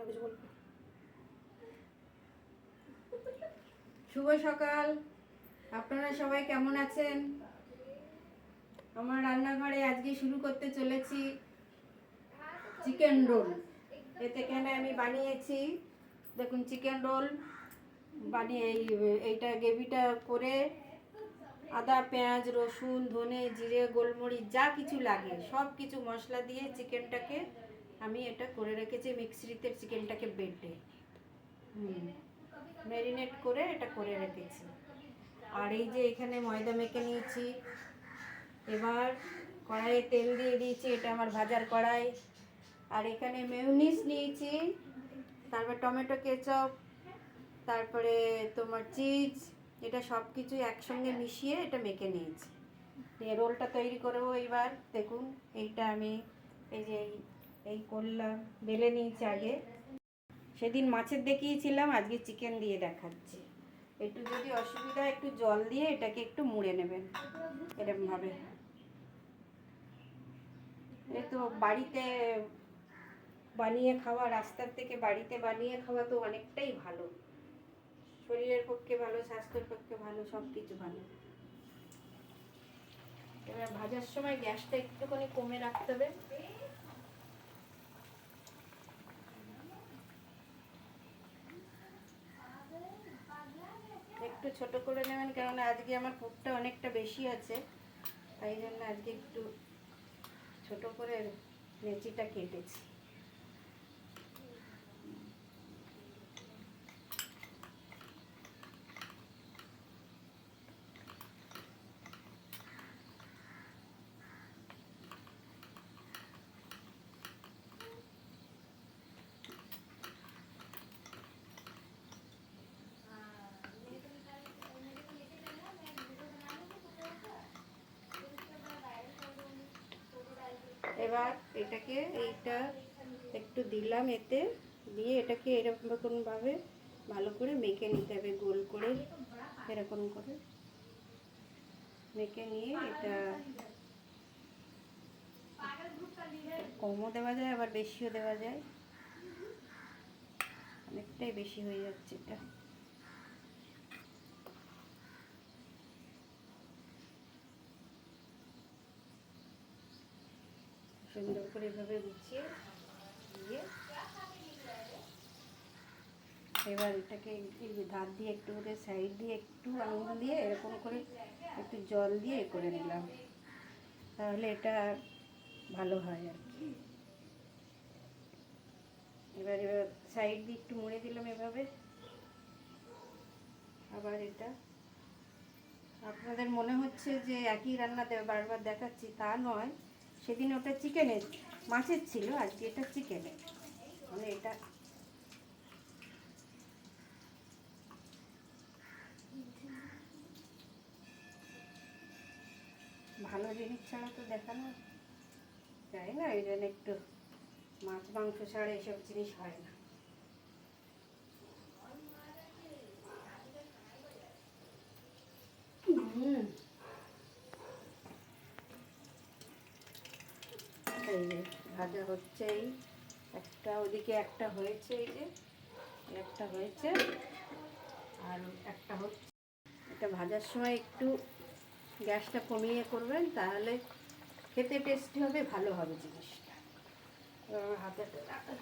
কিছু বলবো। শুভ সকাল, আপনারা সবাই কেমন আছেন? আমার রান্নাঘরে আজকে শুরু করতে চলেছি চিকেন রোল। এতে কেন আমি বানিয়েছি দেখুন, চিকেন রোল বানিয়ে এইটা গ্রেভিটা করে আদা পেঁয়াজ রসুন ধনে জিরে গোলমরিচ যা কিছু লাগে সব কিছু মশলা দিয়ে চিকেনটাকে আমি এটা করে রেখেছি মিক্সিতে, চিকেনটাকে বেটে ম্যারিনেট করে এটা করে রেখেছি। আর এই যে এখানে ময়দা মেখে নিয়েছি, এবার কড়াইয়ে তেল দিয়ে দিয়েছি, এটা আমার ভাজার কড়াই। আর এখানে মেয়োনিজ নিয়েছি, তারপর টমেটো কেচাপ, তারপরে তোমার চিজ, এটা সব কিছু একসঙ্গে মিশিয়ে এটা মেখে নিয়েছি। এই রোলটা তৈরি করবো। এইবার দেখুন, এইটা আমি এই যে এই করলাম, বেলে নিয়েছি আগে। সেদিন মাছের দেখিয়েছিলাম, আজকে চিকেন দিয়ে দেখাচ্ছি। একটু যদি অসুবিধা একটু জল দিয়ে এটাকে একটু মুড়ে নেবেন এরকমভাবে। এই তো বাড়িতে বানিয়ে খাওয়া, রাস্তার থেকে বাড়িতে বানিয়ে খাওয়া তো অনেকটাই ভালো, শরীরের পক্ষে ভালো, স্বাস্থ্যের পক্ষে ভালো, সব কিছু ভালো। এবার ভাজার সময় গ্যাসটা একটুখানি কমে রাখতে হবে। একটু ছোট করে নেবেন, কারণ আজকে আমার পুরটা অনেকটা বেশি আছে, তাই জন্য আজকে একটু ছোট করে লেচিটা কেটেছি। এবার এটাকে এইটা একটু দিলাম, এতে দিয়ে এটাকে এরকমভাবে ভালো করে মেখে নিতে হবে, গোল করে এরকম করে মেখে নিয়ে এটা কমও দেওয়া যায় আবার বেশিও দেওয়া যায়, অনেকটাই বেশি হয়ে যাচ্ছে এটা। সুন্দর করে এভাবে গুছিয়ে দিয়ে এবার এটাকে ধার দিয়ে একটু করে সাইড দিয়ে একটু আঙুল দিয়ে এরকম করে একটু জল দিয়ে করে নিলাম, তাহলে এটা ভালো হয় আর কি। এবার সাইড দিয়ে একটু মুড়ে দিলাম এভাবে। আবার এটা আপনাদের মনে হচ্ছে যে একই রান্না বারবার দেখাচ্ছি, তা নয়। সেদিন ওটা চিকেনের, মাছের ছিল, আজকে এটা চিকেনের, মানে এটা ভালো জিনিস ছাড়া তো দেখানো যায় না, এই জন্য একটু মাছ মাংস ছাড়া এসব জিনিস হয় না। এই যে ভাজা হচ্ছে, এই একটা ওদিকে একটা হয়েছে, এই যে একটা হয়েছে আর একটা হচ্ছে। এটা ভাজার সময় একটু গ্যাসটা কমিয়ে করবেন, তাহলে খেতে টেস্টি হবে, ভালো হবে জিনিসটা। হাতে